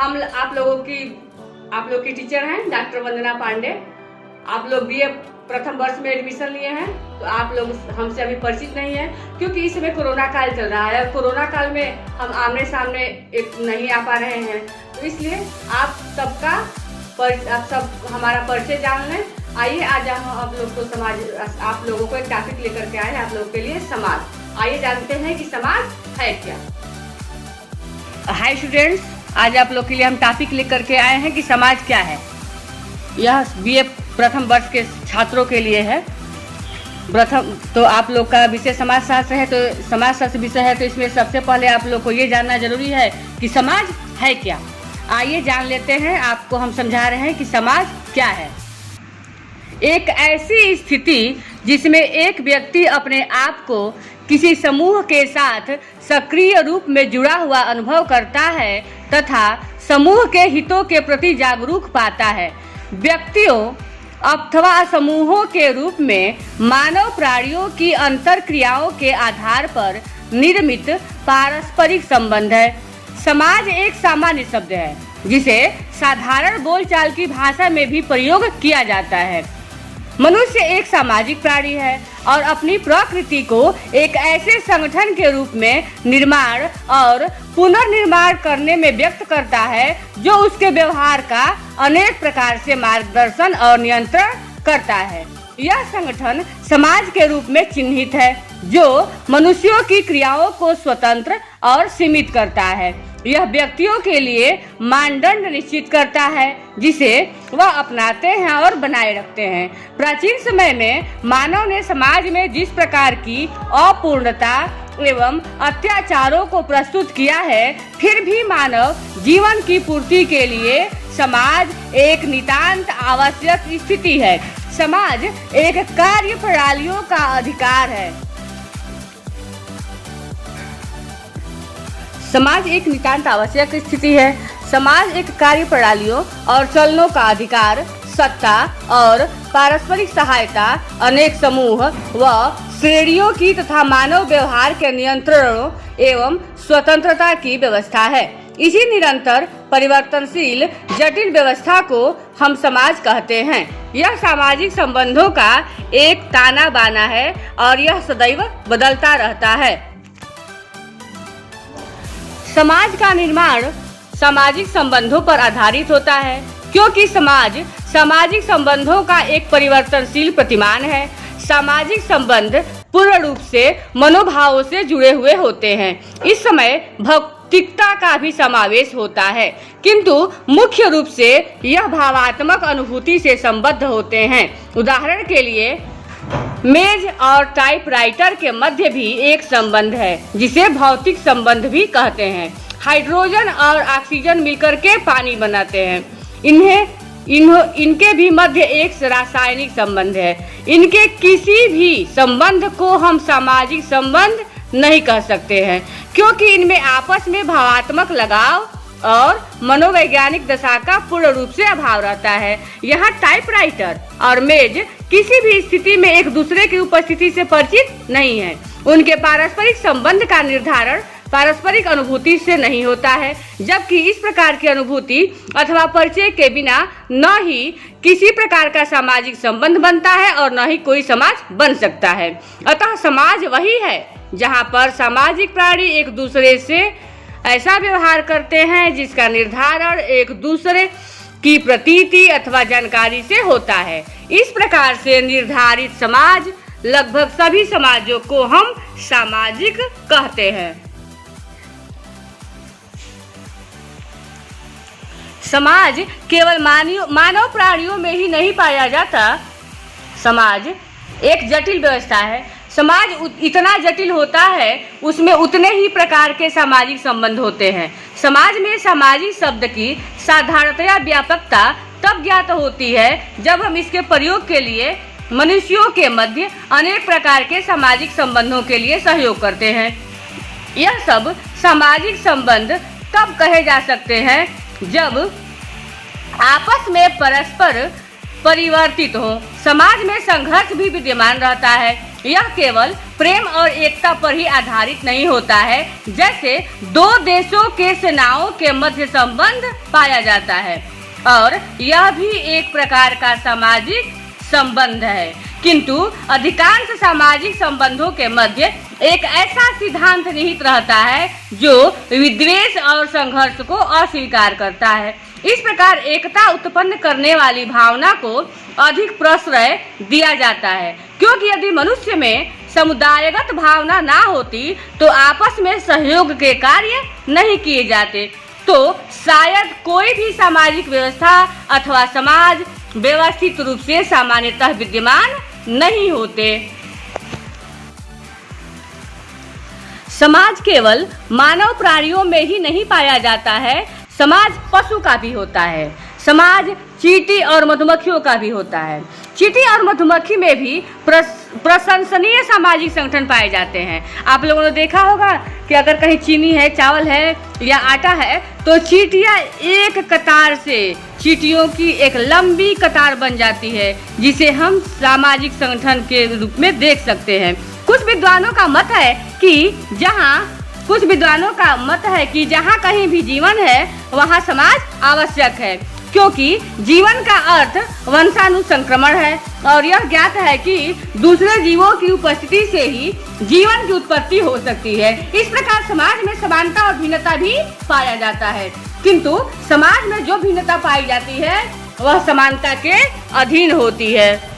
आप लोग की टीचर हैं डॉक्टर वंदना पांडे। आप लोग बीए प्रथम वर्ष में एडमिशन लिए हैं, तो आप लोग हमसे अभी परिचित नहीं हैं क्योंकि इस समय कोरोना काल चल रहा है और कोरोना काल में हम आमने सामने नहीं आ पा रहे हैं, तो इसलिए आप सब हमारा परिचय जान लें। आइए आज हम आप लोगों को एक टॉपिक लेकर के आए हैं आप लोगों के लिए, समाज। आइए जानते हैं कि समाज है क्या। हाय स्टूडेंट्स, आज आप लोग के लिए हम टॉपिक लेकर के आए हैं कि समाज क्या है। यह बीए प्रथम वर्ष के छात्रों के लिए है। तो आप लोग का विषय समाजशास्त्र है, तो समाजशास्त्र विषय है, तो इसमें सबसे पहले आप लोग को ये जानना जरूरी है कि समाज है क्या। आइए जान लेते हैं। आपको हम समझा रहे हैं कि समाज क्या है। एक ऐसी स्थिति जिसमें एक व्यक्ति अपने आप को किसी समूह के साथ सक्रिय रूप में जुड़ा हुआ अनुभव करता है तथा समूह के हितों के प्रति जागरूक पाता है। व्यक्तियों अथवा समूहों के रूप में मानव प्राणियों की अंतरक्रियाओं के आधार पर निर्मित पारस्परिक संबंध है। समाज एक सामान्य शब्द है जिसे साधारण बोलचाल की भाषा में भी प्रयोग किया जाता है। मनुष्य एक सामाजिक प्राणी है और अपनी प्रकृति को एक ऐसे संगठन के रूप में निर्माण और पुनर्निर्माण करने में व्यक्त करता है जो उसके व्यवहार का अनेक प्रकार से मार्गदर्शन और नियंत्रण करता है। यह संगठन समाज के रूप में चिन्हित है जो मनुष्यों की क्रियाओं को स्वतंत्र और सीमित करता है। यह व्यक्तियों के लिए मानदंड निश्चित करता है जिसे वह अपनाते हैं और बनाए रखते हैं। प्राचीन समय में मानव ने समाज में जिस प्रकार की अपूर्णता एवं अत्याचारों को प्रस्तुत किया है, फिर भी मानव जीवन की पूर्ति के लिए समाज एक नितांत आवश्यक स्थिति है। समाज एक कार्य प्रणालियों का अधिकार है। समाज एक नितांत आवश्यक स्थिति है। समाज एक कार्य प्रणालियों और चलनों का अधिकार, सत्ता और पारस्परिक सहायता, अनेक समूह व श्रेणियों की तथा मानव व्यवहार के नियंत्रणों एवं स्वतंत्रता की व्यवस्था है। इसी निरंतर परिवर्तनशील जटिल व्यवस्था को हम समाज कहते हैं। यह सामाजिक संबंधों का एक ताना बाना है और यह सदैव बदलता रहता है। समाज का निर्माण सामाजिक संबंधों पर आधारित होता है क्योंकि समाज सामाजिक संबंधों का एक परिवर्तनशील प्रतिमान है। सामाजिक संबंध पूर्ण रूप से मनोभावों से जुड़े हुए होते हैं। इस समय भौतिकता का भी समावेश होता है, किंतु मुख्य रूप से यह भावात्मक अनुभूति से संबद्ध होते हैं। उदाहरण के लिए मेज और टाइपराइटर के मध्य भी एक संबंध है जिसे भौतिक संबंध भी कहते हैं। हाइड्रोजन और ऑक्सीजन मिलकर के पानी बनाते हैं। इनके भी मध्य एक रासायनिक संबंध है। इनके किसी भी संबंध को हम सामाजिक संबंध नहीं कह सकते हैं क्योंकि इनमें आपस में भावात्मक लगाव और मनोवैज्ञानिक दशा का पूर्ण रूप से अभाव रहता है। यहाँ टाइपराइटर और मेज किसी भी स्थिति में एक दूसरे की उपस्थिति से परिचित नहीं है। उनके पारस्परिक संबंध का निर्धारण पारस्परिक अनुभूति से नहीं होता है, जबकि इस प्रकार की अनुभूति अथवा परिचय के बिना न ही किसी प्रकार का सामाजिक संबंध बनता है और न ही कोई समाज बन सकता है। अतः समाज वही है जहाँ पर सामाजिक प्राणी एक दूसरे से ऐसा व्यवहार करते हैं जिसका निर्धारण एक दूसरे की प्रतीति अथवा जानकारी से होता है। इस प्रकार से निर्धारित समाज लगभग सभी समाजों को हम सामाजिक कहते हैं। समाज केवल मानव प्राणियों में ही नहीं पाया जाता। समाज एक जटिल व्यवस्था है। समाज इतना जटिल होता है, उसमें उतने ही प्रकार के सामाजिक संबंध होते हैं। समाज में सामाजिक शब्द की साधारणतया व्यापकता तब ज्ञात होती है जब हम इसके प्रयोग के लिए मनुष्यों के मध्य अनेक प्रकार के सामाजिक संबंधों के लिए सहयोग करते हैं। यह सब सामाजिक संबंध तब कहे जा सकते हैं जब आपस में परस्पर परिवर्तित हो। समाज में संघर्ष भी विद्यमान रहता है। यह केवल प्रेम और एकता पर ही आधारित नहीं होता है, जैसे दो देशों के सेनाओं के मध्य संबंध पाया जाता है, और यह भी एक प्रकार का सामाजिक संबंध है। किंतु अधिकांश सामाजिक संबंधों के मध्य एक ऐसा सिद्धांत निहित रहता है जो विद्वेष और संघर्ष को अस्वीकार करता है। इस प्रकार एकता उत्पन्न करने वाली भावना को अधिक प्रश्रय दिया जाता है, क्योंकि यदि मनुष्य में समुदायगत भावना ना होती तो आपस में सहयोग के कार्य नहीं किए जाते, तो शायद कोई भी सामाजिक व्यवस्था अथवा समाज व्यवस्थित रूप से सामान्यतः विद्यमान नहीं होते। समाज केवल मानव प्राणियों में ही नहीं पाया जाता है, समाज पशु का भी होता है। समाज चींटी और मधुमक्खियों का भी होता है। चींटी और मधुमक्खी में भी प्रशंसनीय सामाजिक संगठन पाए जाते हैं। आप लोगों ने देखा होगा कि अगर कहीं चीनी है, चावल है या आटा है, तो चींटियां एक कतार से, चींटियों की एक लंबी कतार बन जाती है, जिसे हम सामाजिक संगठन के रूप में देख सकते हैं। कुछ विद्वानों का मत है कि जहाँ कहीं भी जीवन है वहाँ समाज आवश्यक है, क्योंकि जीवन का अर्थ वंशानुसंक्रमण है, और यह ज्ञात है कि दूसरे जीवों की उपस्थिति से ही जीवन की उत्पत्ति हो सकती है। इस प्रकार समाज में समानता और भिन्नता भी पाया जाता है, किंतु समाज में जो भिन्नता पाई जाती है वह समानता के अधीन होती है।